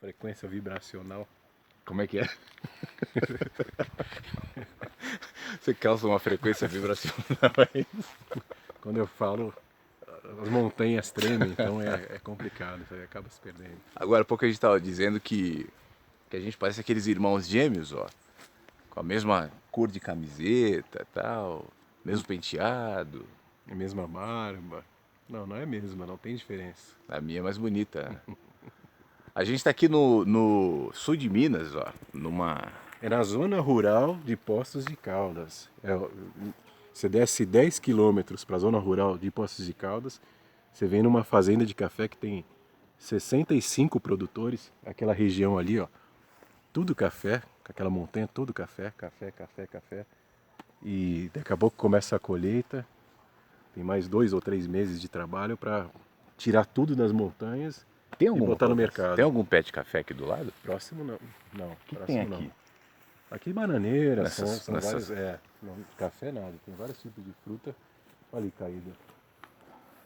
frequência vibracional. Como é que é? Você causa uma frequência vibracional aí? Quando eu falo, as montanhas tremem, então é complicado, você acaba se perdendo. Agora há pouco a gente estava dizendo que a gente parece aqueles irmãos gêmeos, ó. Com a mesma cor de camiseta e tal, mesmo penteado. É a mesma barba. Não é a mesma, não tem diferença. A minha é mais bonita, né? A gente está aqui no sul de Minas, ó, numa... É na zona rural de Poços de Caldas. Você desce 10 quilômetros para a zona rural de Poços de Caldas, você vem numa fazenda de café que tem 65 produtores, aquela região ali, ó, tudo café, aquela montanha, tudo café, café. E daqui a pouco começa a colheita, tem mais 2 ou 3 meses de trabalho para tirar tudo das montanhas Tem e botar no mercado. Tem algum pé de café aqui do lado? Próximo não. Não, O que próximo tem aqui? não. Aqui bananeira, são Nessas... vários. Não, café nada, tem vários tipos de fruta. Olha ali caída.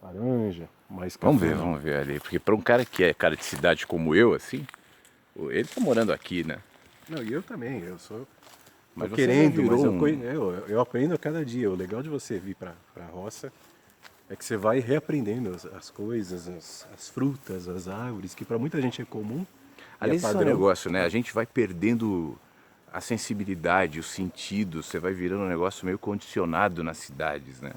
Laranja, mais café. Vamos ver ali. Porque para um cara que é cara de cidade como eu, assim, ele tá morando aqui, né? Não, e eu também, eu sou. Mas Tô você querendo, já mas virou eu aprendo a cada dia. O legal de você vir pra roça é que você vai reaprendendo as coisas, as frutas, as árvores, que para muita gente é comum. Aliás, é esse é um padrão. negócio, né? A gente vai perdendo a sensibilidade, o sentido, você vai virando um negócio meio condicionado nas cidades, né?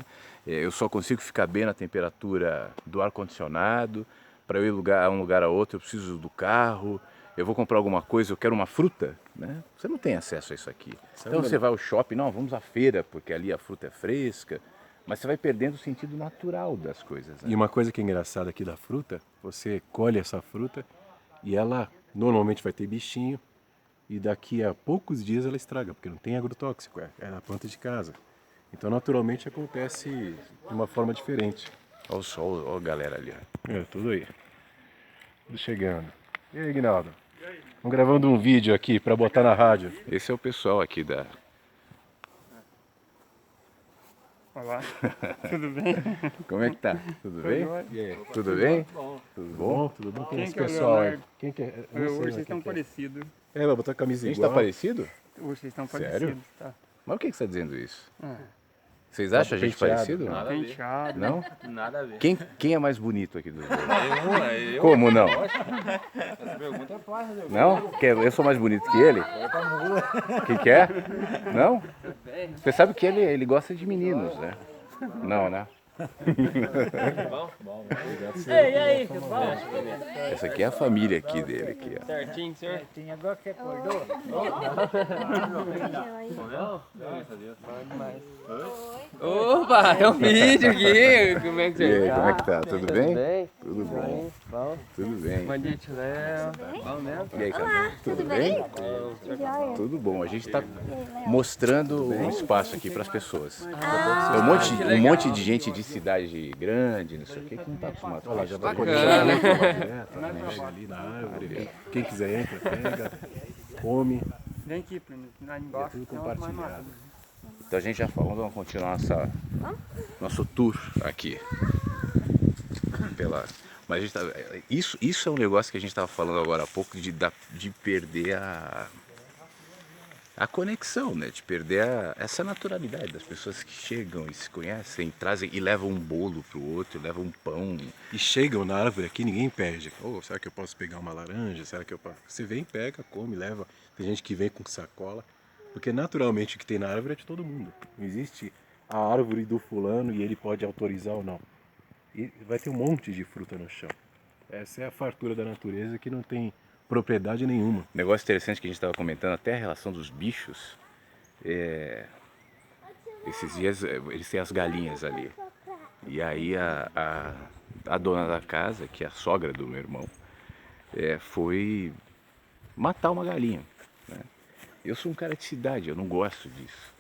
Eu só consigo ficar bem na temperatura do ar-condicionado, para eu ir a um lugar a outro eu preciso do carro, eu vou comprar alguma coisa, eu quero uma fruta, né? Você não tem acesso a isso aqui. Então você vai ao shopping, não, vamos à feira, porque ali a fruta é fresca, mas você vai perdendo o sentido natural das coisas, né? E uma coisa que é engraçada aqui da fruta, você colhe essa fruta e ela normalmente vai ter bichinho e daqui a poucos dias ela estraga, porque não tem agrotóxico, é na planta de casa. Então naturalmente acontece de uma forma diferente. Olha o sol, olha a galera ali, ó. É, tudo aí. Tudo chegando. E aí, Guinaldo? Estamos gravando um vídeo aqui para botar na rádio. Esse é o pessoal aqui da... Olá, tudo bem? Como é que tá? Tudo bem? Joia. E aí? Tudo bem? Bom. Tudo bom? Tudo bom? Quem é Quem esse que é o pessoal aí? Leonardo? Quem que é? Eu não sei Hoje mais vocês estão quem que é. parecidos. É, vai botar camisa A gente igual. tá parecido? Hoje vocês estão Sério? parecidos, tá? Mas por que você tá dizendo isso? Ah, Vocês acham a gente penteado. parecido? Nada a ver. penteado. Não? Nada a ver. Quem é mais bonito aqui dos dois? Eu? Como não? Essa pergunta é fácil, né? Não? Eu sou mais bonito que ele? O que é? Não? Você sabe que ele gosta de meninos, né? Não, né? Bom. Ei, e aí, tudo bom? Essa aqui é a família aqui dele, aqui, ó. Certinho, senhor? Tinha agora que você acordou? Não? Graças a Deus. Opa, é um vídeo aqui. Como é que E você aí, tá? como é que tá? Tudo bem? Bem? Tudo bom, Bom. tudo bem. Bom dia, tio Léo. Bom mesmo? E aí, Olá, Camila? tudo bem? Joia. Tudo bom. A gente está mostrando um espaço aqui para as pessoas. Ah, Tem um monte de gente de cidade grande, não sei o que não está acostumado com isso. Vai Bacana. colher, né? Pega ali na árvore. Quem quiser entra, pega, come. Vem aqui, primo. Lá embaixo tudo tem umas mais compartilhado. matas. Então a gente já falou, vamos continuar nosso tour aqui. Mas a gente isso é um negócio que a gente estava falando agora há pouco de perder a conexão, né? De perder essa naturalidade das pessoas que chegam e se conhecem, trazem e levam um bolo pro outro, levam um pão. E chegam na árvore aqui, ninguém perde. Oh, será que eu posso pegar uma laranja? Será que eu posso? Você vem, pega, come, leva. Tem gente que vem com sacola. Porque naturalmente o que tem na árvore é de todo mundo. Não existe a árvore do fulano e ele pode autorizar ou não. E vai ter um monte de fruta no chão. Essa é a fartura da natureza que não tem propriedade nenhuma. Negócio interessante que a gente estava comentando, até a relação dos bichos. Esses dias eles têm as galinhas ali. E aí a dona da casa, que é a sogra do meu irmão, foi matar uma galinha, né? Eu sou um cara de cidade, eu não gosto disso.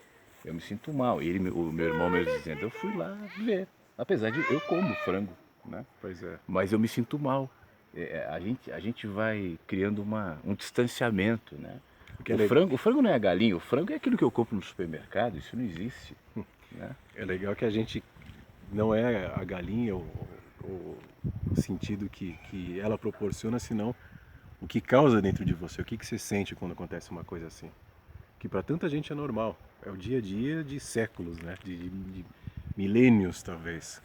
Eu me sinto mal. E o meu irmão mesmo dizendo, eu fui lá ver. Apesar de eu como frango, né? Pois é. Mas eu me sinto mal. A gente vai criando um distanciamento, né? Porque O frango não é a galinha, o frango é aquilo que eu compro no supermercado, isso não existe, né? É legal que a gente não é a galinha o sentido que ela proporciona, senão O que causa dentro de você? O que você sente quando acontece uma coisa assim? Que para tanta gente é normal. É o dia a dia de séculos, né? De milênios, talvez.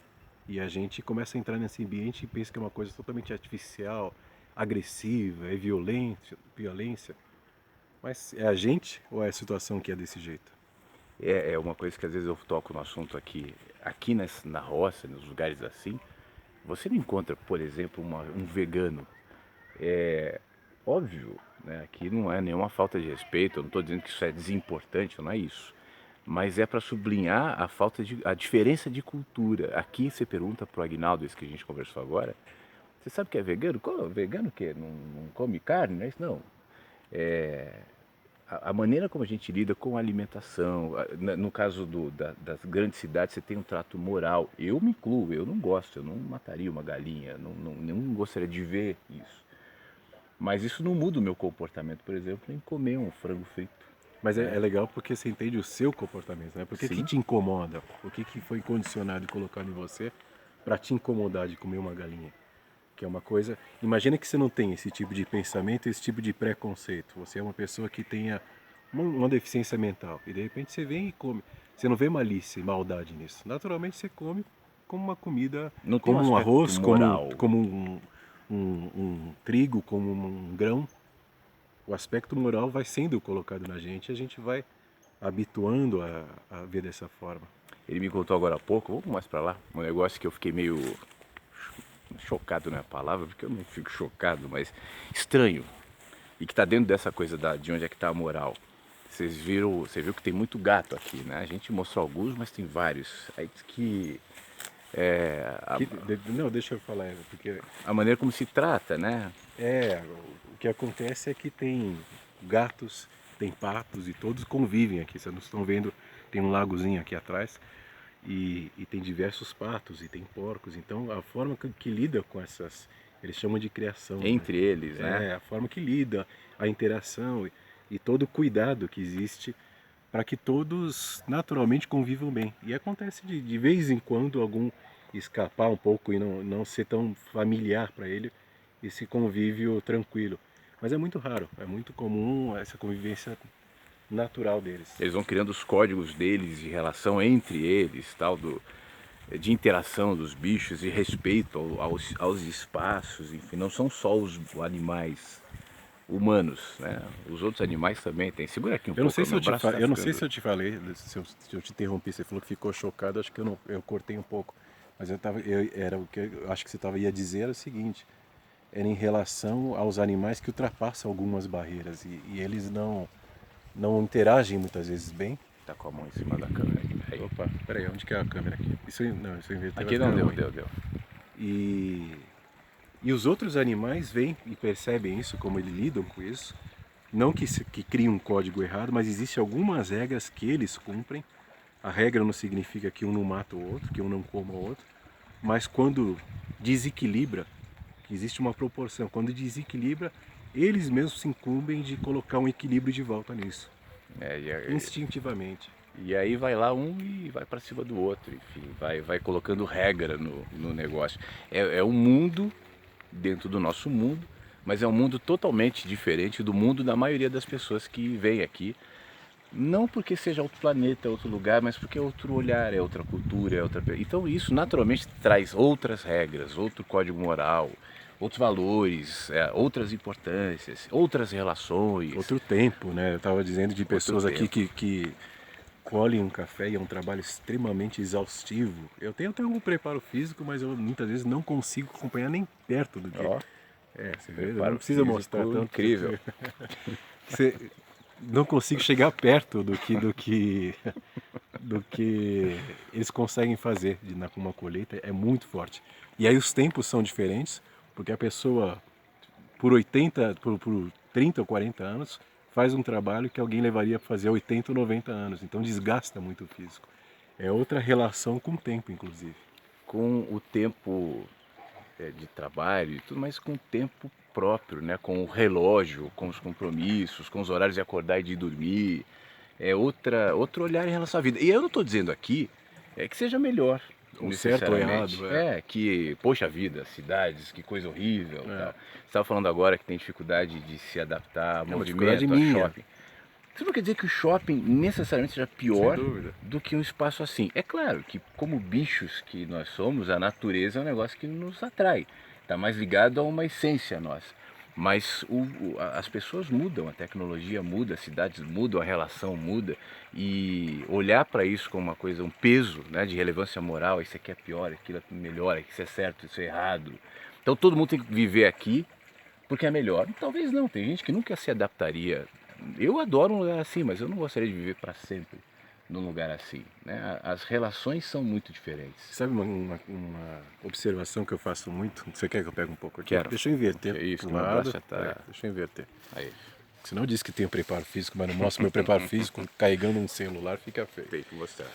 E a gente começa a entrar nesse ambiente e pensa que é uma coisa totalmente artificial, agressiva, é violência. Mas é a gente ou é a situação que é desse jeito? É uma coisa que às vezes eu toco no assunto aqui na roça, nos lugares assim, você não encontra, por exemplo, um vegano. É óbvio, né? Aqui não é nenhuma falta de respeito, eu não estou dizendo que isso é desimportante, não é isso. Mas é para sublinhar a diferença de cultura. Aqui você pergunta pro Aguinaldo, esse que a gente conversou agora, você sabe que é vegano? Vegano o quê? Não come carne, não é isso? Não. A maneira como a gente lida com a alimentação, no caso das grandes cidades, você tem um trato moral. Eu me incluo, eu não gosto, eu não mataria uma galinha, não gostaria de ver isso. Mas isso não muda o meu comportamento, por exemplo, em comer um frango frito. Mas é legal porque você entende o seu comportamento, né? Por que Sim. te incomoda? O que foi condicionado e colocado em você para te incomodar de comer uma galinha? Que é uma coisa... Imagina que você não tem esse tipo de pensamento, esse tipo de preconceito. Você é uma pessoa que tenha uma deficiência mental. E de repente você vem e come. Você não vê malícia e maldade nisso. Naturalmente você come como uma comida, Não tem como um um aspecto arroz, moral. como um trigo, como um grão. O aspecto moral vai sendo colocado na gente e a gente vai habituando a ver dessa forma. Ele me contou agora há pouco, vamos mais pra lá, um negócio que eu fiquei meio chocado, não é a palavra, porque eu não fico chocado, mas estranho. E que está dentro dessa coisa de onde é que está a moral. Você viu que tem muito gato aqui, né? A gente mostrou alguns, mas tem vários. Aí diz que Não, deixa eu falar, porque a maneira como se trata, né? o que acontece é que tem gatos, tem patos e todos convivem aqui. Vocês não estão vendo, tem um lagozinho aqui atrás e tem diversos patos e tem porcos. Então a forma que lida com essas, eles chamam de criação. Entre eles, né? A forma que lida, a interação e todo o cuidado que existe para que todos naturalmente convivam bem. E acontece de vez em quando algum escapar um pouco e não ser tão familiar para ele esse convívio tranquilo. Mas é muito raro, é muito comum essa convivência natural deles. Eles vão criando os códigos deles de relação entre eles, tal, de interação dos bichos e respeito aos espaços, enfim, não são só os animais humanos, né? Os outros animais também têm. Segura aqui um pouco. Eu não sei se tá eu te falei, se eu te interrompi, você falou que ficou chocado, acho que eu cortei um pouco. Mas era o que eu acho que você ia dizer era o seguinte, era em relação aos animais que ultrapassam algumas barreiras e eles não interagem muitas vezes bem. Tá com a mão em cima da câmera aqui. Aí. Opa, peraí, onde que é a câmera aqui? Isso eu invertei. Aqui não deu. E os outros animais vêm e percebem isso, como eles lidam com isso. Não que criem um código errado, mas existem algumas regras que eles cumprem. A regra não significa que um não mata o outro, que um não coma o outro. Mas quando desequilibra, existe uma proporção. Quando desequilibra, eles mesmos se incumbem de colocar um equilíbrio de volta nisso. Instintivamente. E aí vai lá um e vai para cima do outro, enfim, vai colocando regra no negócio. É um mundo dentro do nosso mundo, mas é um mundo totalmente diferente do mundo da maioria das pessoas que vêm aqui. Não porque seja outro planeta, outro lugar, mas porque é outro olhar, é outra cultura, é outra... Então isso naturalmente traz outras regras, outro código moral, outros valores, outras importâncias, outras relações. Outro tempo, né? Eu estava dizendo de pessoas aqui que colhem um café e é um trabalho extremamente exaustivo. Eu tenho até algum preparo físico, mas eu muitas vezes não consigo acompanhar nem perto do que... Você vê, não precisa mostrar tanto. Incrível. Não consigo chegar perto do que eles conseguem fazer com uma colheita, é muito forte. E aí os tempos são diferentes, porque a pessoa por 30 ou 40 anos faz um trabalho que alguém levaria para fazer 80 ou 90 anos, então desgasta muito o físico. É outra relação com o tempo, inclusive. Com o tempo de trabalho e tudo, mas com o tempo próprio, né? Com o relógio, com os compromissos, com os horários de acordar e de dormir. É outro olhar em relação à vida. E eu não estou dizendo aqui que seja melhor, Ou certo ou necessariamente. errado, Que, poxa vida, cidades, que coisa horrível. Tal. Você estava falando agora que tem dificuldade de se adaptar a uma movimento, dificuldade a minha. shopping. Isso não quer dizer que o shopping necessariamente seja pior do que um espaço assim. É claro que, como bichos que nós somos, a natureza é um negócio que nos atrai. Está mais ligado a uma essência nossa. Mas as pessoas mudam, a tecnologia muda, as cidades mudam, a relação muda. E olhar para isso como uma coisa, um peso, né, de relevância moral, isso aqui é pior, aquilo é melhor, isso é certo, isso é errado. Então todo mundo tem que viver aqui porque é melhor. Talvez não, tem gente que nunca se adaptaria. Eu adoro um lugar assim, mas eu não gostaria de viver para sempre num lugar assim, né? As relações são muito diferentes. Sabe uma observação que eu faço muito? Você quer que eu pegue um pouco aqui? Quero. Deixa eu inverter Que é isso, pro que meu lado. braço já tá- Deixa eu inverter. Aí, Senão eu disse que tenho preparo físico, mas não mostro meu preparo físico carregando um celular, fica feio. tem que mostrar.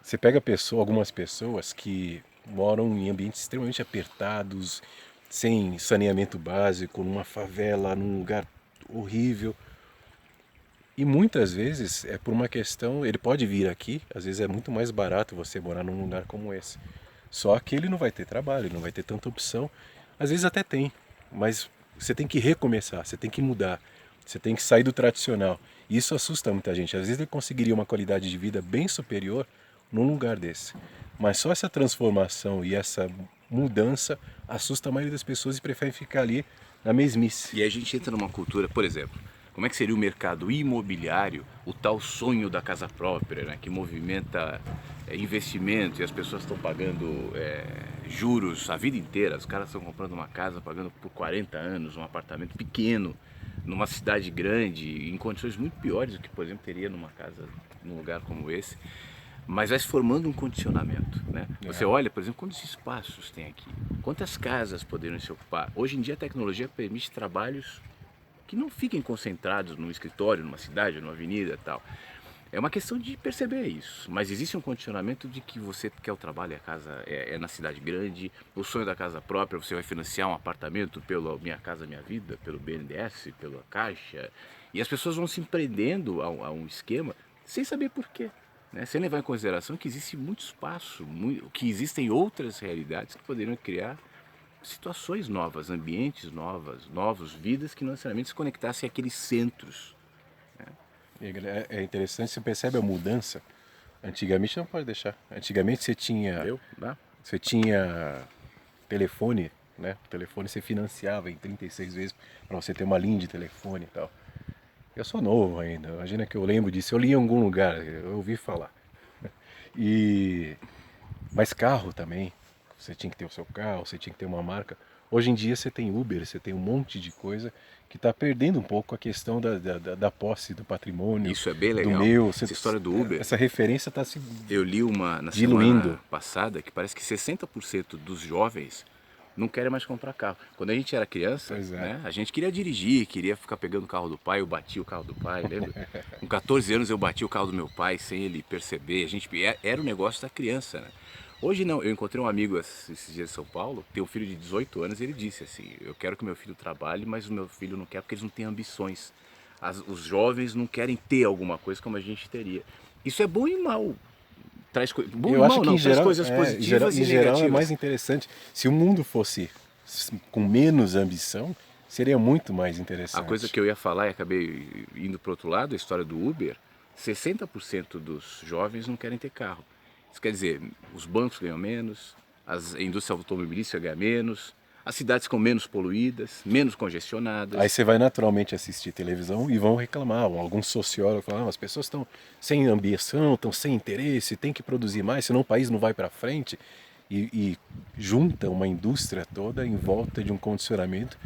Você pega algumas pessoas que moram em ambientes extremamente apertados, sem saneamento básico, numa favela, num lugar horrível. E muitas vezes é por uma questão, ele pode vir aqui, às vezes é muito mais barato você morar num lugar como esse. Só que ele não vai ter trabalho, ele não vai ter tanta opção. Às vezes até tem, mas você tem que recomeçar, você tem que mudar, você tem que sair do tradicional. E isso assusta muita gente. Às vezes ele conseguiria uma qualidade de vida bem superior num lugar desse. Mas só essa transformação e essa mudança assusta a maioria das pessoas e preferem ficar ali na mesmice. E a gente entra numa cultura, por exemplo, como é que seria o mercado imobiliário, o tal sonho da casa própria, né, que movimenta investimento e as pessoas estão pagando juros a vida inteira. Os caras estão comprando uma casa, pagando por 40 anos, um apartamento pequeno, numa cidade grande, em condições muito piores do que, por exemplo, teria numa casa, num lugar como esse. Mas vai se formando um condicionamento, né? Você olha, por exemplo, quantos espaços tem aqui, quantas casas poderiam se ocupar. Hoje em dia a tecnologia permite trabalhos que não fiquem concentrados num escritório, numa cidade, numa avenida e tal. É uma questão de perceber isso, mas existe um condicionamento de que você quer o trabalho e a casa é na cidade grande, o sonho da casa própria, você vai financiar um apartamento pelo Minha Casa Minha Vida, pelo BNDES, pela Caixa, e as pessoas vão se empreendendo a um esquema sem saber por quê, né? Sem levar em consideração que existe muito espaço, que existem outras realidades que poderiam criar situações novas, ambientes novos, vidas que não necessariamente se conectassem àqueles centros. É interessante, você percebe a mudança. Antigamente não pode deixar. Antigamente você tinha telefone, né? O telefone você financiava em 36 vezes para você ter uma linha de telefone e tal. Eu sou novo ainda, imagina que eu lembro disso. Eu li em algum lugar, eu ouvi falar. Mas carro também. Você tinha que ter o seu carro, você tinha que ter uma marca. Hoje em dia você tem Uber, você tem um monte de coisa que está perdendo um pouco a questão da posse do patrimônio. Isso é bem legal. Do meu. Essa história do Uber. Essa referência está se Eu li na diluindo. semana passada que parece que 60% dos jovens não querem mais comprar carro. Quando a gente era criança, né, a gente queria dirigir, queria ficar pegando o carro do pai, eu batia o carro do pai, lembra? Com 14 anos eu bati o carro do meu pai sem ele perceber. Era o negócio da criança, né? Hoje não, eu encontrei um amigo esses dias em São Paulo, tem um filho de 18 anos, e ele disse assim, eu quero que meu filho trabalhe, mas o meu filho não quer porque eles não têm ambições. Os jovens não querem ter alguma coisa como a gente teria. Isso é bom e mal. Traz coisas positivas em geral é mais interessante. Se o mundo fosse com menos ambição, seria muito mais interessante. A coisa que eu ia falar e acabei indo para o outro lado, a história do Uber, 60% dos jovens não querem ter carro. Isso quer dizer, os bancos ganham menos, a indústria automobilística ganha menos, as cidades ficam menos poluídas, menos congestionadas. Aí você vai naturalmente assistir televisão e vão reclamar. Alguns sociólogos falam, as pessoas estão sem ambição, estão sem interesse, tem que produzir mais, senão o país não vai para frente. E junta uma indústria toda em volta de um condicionamento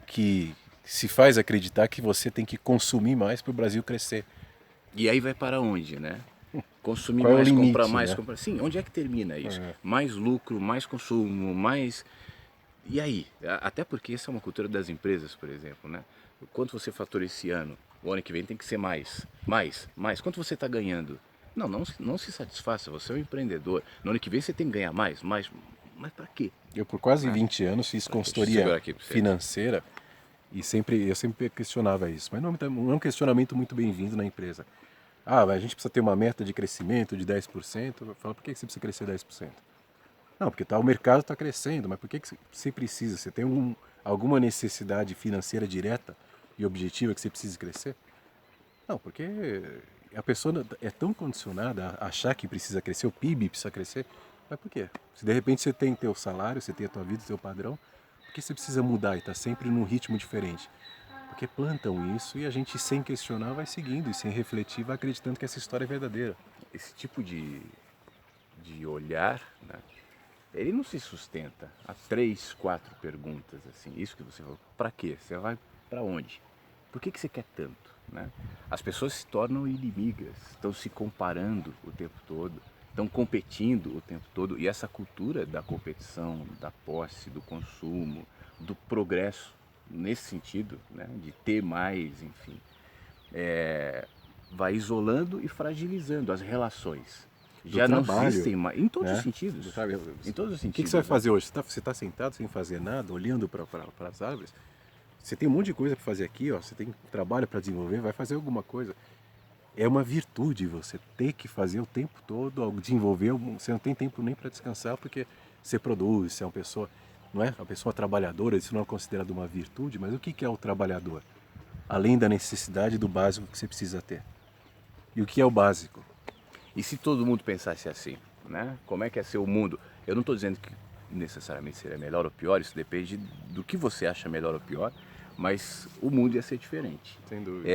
que se faz acreditar que você tem que consumir mais para o Brasil crescer. E aí vai para onde, né? Consumir Qual mais, é o limite, comprar mais, né? comprar... Sim, onde é que termina isso? Mais lucro, mais consumo, mais... E aí? Até porque essa é uma cultura das empresas, por exemplo, né? Quanto você fatura esse ano? O ano que vem tem que ser mais. Quanto você está ganhando? Não se satisfaça, você é um empreendedor. No ano que vem você tem que ganhar mais. Mas para quê? Eu por quase 20 anos fiz consultoria financeira e eu sempre questionava isso. Mas não é um questionamento muito bem-vindo na empresa. Ah, mas a gente precisa ter uma meta de crescimento de 10%. Eu falo, por que você precisa crescer 10%? Não, porque o mercado está crescendo, mas por que você precisa? Você tem alguma necessidade financeira direta e objetiva que você precisa crescer? Não, porque a pessoa é tão condicionada a achar que precisa crescer, o PIB precisa crescer. Mas por quê? Se de repente você tem teu salário, você tem a tua vida, teu padrão, por que você precisa mudar e está sempre num ritmo diferente? Porque plantam isso e a gente, sem questionar, vai seguindo e sem refletir, vai acreditando que essa história é verdadeira. Esse tipo de olhar, né, ele não se sustenta a 3, 4 perguntas, assim. Isso que você falou, para quê? Você vai para onde? Por que você quer tanto? Né? As pessoas se tornam inimigas, estão se comparando o tempo todo, estão competindo o tempo todo. E essa cultura da competição, da posse, do consumo, do progresso, nesse sentido, né, de ter mais, enfim, vai isolando e fragilizando as relações. Já não trabalho, existem mais, em todos né? os sentidos. Sabe, Em todos os O sentidos. que você vai fazer hoje? Você tá sentado sem fazer nada, olhando para as árvores? Você tem um monte de coisa para fazer aqui, ó. Você tem trabalho para desenvolver, vai fazer alguma coisa. É uma virtude você ter que fazer o tempo todo, desenvolver. Você não tem tempo nem para descansar porque você produz, você é uma pessoa, não é? Uma pessoa trabalhadora, isso não é considerado uma virtude, mas o que é o trabalhador? Além da necessidade do básico que você precisa ter. E o que é o básico? E se todo mundo pensasse assim, né? Como é que ia ser o mundo? Eu não estou dizendo que necessariamente seria melhor ou pior, isso depende do que você acha melhor ou pior, mas o mundo ia ser diferente. Sem dúvida.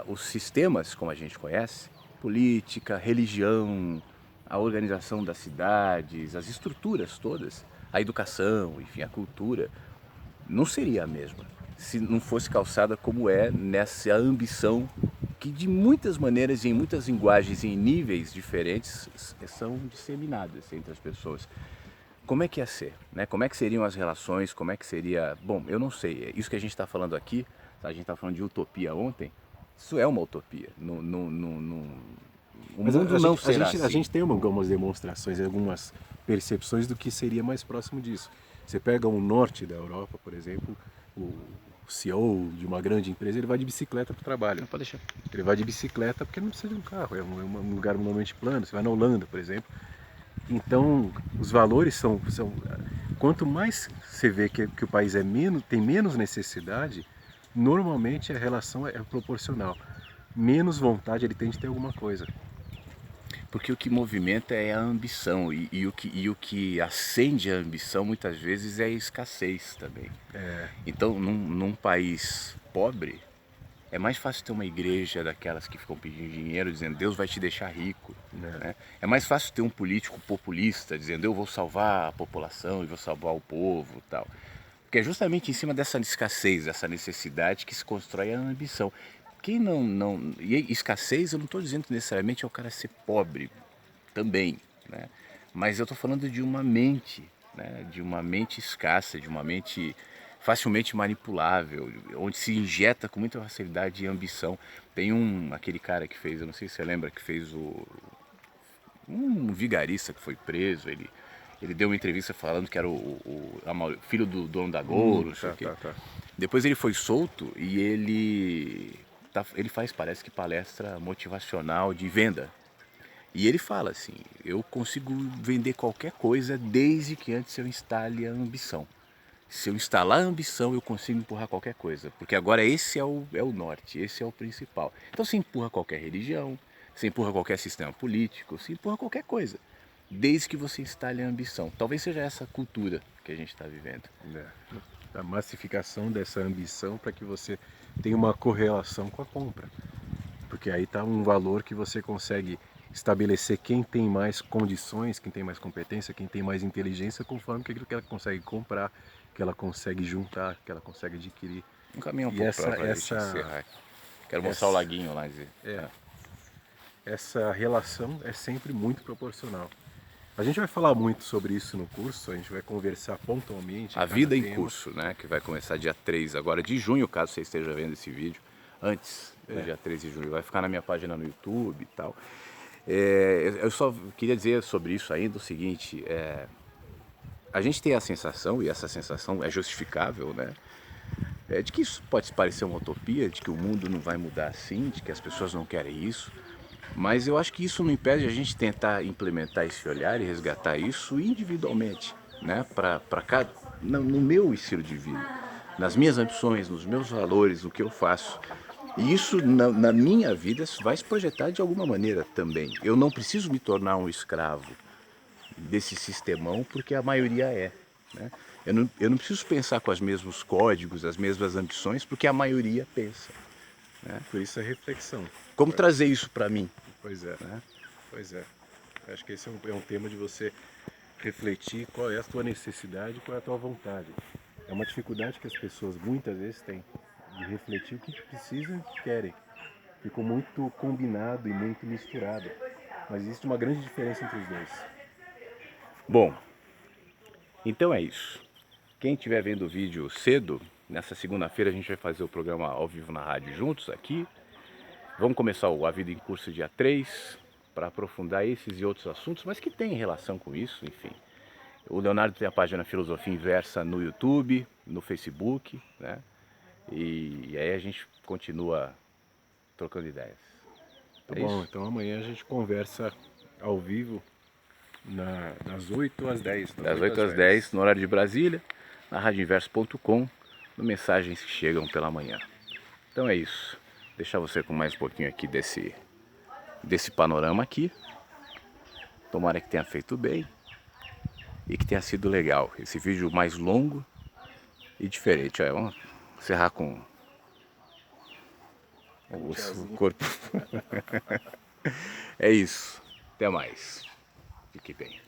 Os sistemas, como a gente conhece, política, religião, a organização das cidades, as estruturas todas, a educação, enfim, a cultura, não seria a mesma se não fosse calçada como é nessa ambição que de muitas maneiras, em muitas linguagens, em níveis diferentes, são disseminadas entre as pessoas. Como é que ia ser? Né? Como é que seriam as relações? Como é que seria... Bom, eu não sei. Isso que a gente está falando aqui, a gente está falando de utopia ontem, isso é uma utopia. O mundo não será assim. A gente tem algumas demonstrações, algumas percepções do que seria mais próximo disso. Você pega o norte da Europa, por exemplo, o CEO de uma grande empresa, ele vai de bicicleta para o trabalho. Não pode deixar. Ele vai de bicicleta porque não precisa de um carro, é um lugar normalmente plano. Você vai na Holanda, por exemplo. Então, os valores são quanto mais você vê que o país tem menos necessidade, normalmente a relação é proporcional. Menos vontade ele tem de ter alguma coisa. Porque o que movimenta é a ambição e o que acende a ambição muitas vezes é a escassez também. Então, num país pobre, é mais fácil ter uma igreja daquelas que ficam pedindo dinheiro, dizendo Deus vai te deixar rico. Né? É mais fácil ter um político populista dizendo eu vou salvar a população e vou salvar o povo e tal. Porque é justamente em cima dessa escassez, dessa necessidade que se constrói a ambição. Quem não... E escassez eu não estou dizendo que necessariamente é o cara ser pobre também, né? Mas eu estou falando de uma mente, né? De uma mente escassa, de uma mente facilmente manipulável, onde se injeta com muita facilidade ambição. Tem aquele cara que fez, eu não sei se você lembra, que fez um vigarista que foi preso, ele deu uma entrevista falando que era o filho do dono da Gol, não sei o quê. Depois ele foi solto e ele faz, parece que palestra motivacional de venda. E ele fala assim, eu consigo vender qualquer coisa desde que antes eu instale a ambição. Se eu instalar a ambição, eu consigo empurrar qualquer coisa. Porque agora esse é o norte, esse é o principal. Então você empurra qualquer religião, você empurra qualquer sistema político, você empurra qualquer coisa. Desde que você instale a ambição. Talvez seja essa cultura que a gente está vivendo. A massificação dessa ambição para que você tenha uma correlação com a compra. Porque aí está um valor que você consegue estabelecer quem tem mais condições, quem tem mais competência, quem tem mais inteligência, conforme aquilo que ela consegue comprar, que ela consegue juntar, que ela consegue adquirir. Um caminho um pouco para a gente encerrar. Quero mostrar o laguinho lá. Essa relação é sempre muito proporcional. A gente vai falar muito sobre isso no curso, a gente vai conversar pontualmente. A vida em curso, né? Que vai começar dia 3 agora de junho, caso você esteja vendo esse vídeo, antes do dia 3 de junho. Vai ficar na minha página no YouTube e tal. Eu só queria dizer sobre isso ainda o seguinte, a gente tem a sensação, e essa sensação é justificável, né? De que isso pode parecer uma utopia, de que o mundo não vai mudar assim, de que as pessoas não querem isso. Mas eu acho que isso não impede a gente tentar implementar esse olhar e resgatar isso individualmente, né? No meu estilo de vida, nas minhas ambições, nos meus valores, no que eu faço. E isso na minha vida vai se projetar de alguma maneira também. Eu não preciso me tornar um escravo desse sistemão, porque a maioria é. Né? Eu não preciso pensar com os mesmos códigos, as mesmas ambições, porque a maioria pensa. Né? Por isso a reflexão. Como trazer isso para mim? Pois é, né? Pois é. Acho que esse é um tema de você refletir qual é a tua necessidade, qual é a tua vontade. É uma dificuldade que as pessoas muitas vezes têm de refletir o que precisam e o que querem. Ficou muito combinado e muito misturado. Mas existe uma grande diferença entre os dois. Bom, então é isso. Quem estiver vendo o vídeo cedo, nessa segunda-feira a gente vai fazer o programa ao vivo na rádio juntos aqui. Vamos começar o A Vida em Curso dia 3, para aprofundar esses e outros assuntos, mas que tem relação com isso, enfim. O Leonardo tem a página Filosofia Inversa no YouTube, no Facebook, né? E aí a gente continua trocando ideias. Tá É bom, isso? então amanhã a gente conversa ao vivo das 8 às 10. Das 8 às 10, no horário de Brasília, na radioinverso.com, no Mensagens que Chegam pela Manhã. Então é isso. Deixar você com mais um pouquinho aqui desse panorama aqui. Tomara que tenha feito bem e que tenha sido legal. Esse vídeo mais longo e diferente. Olha, vamos encerrar com o corpo. É isso. Até mais. Fique bem.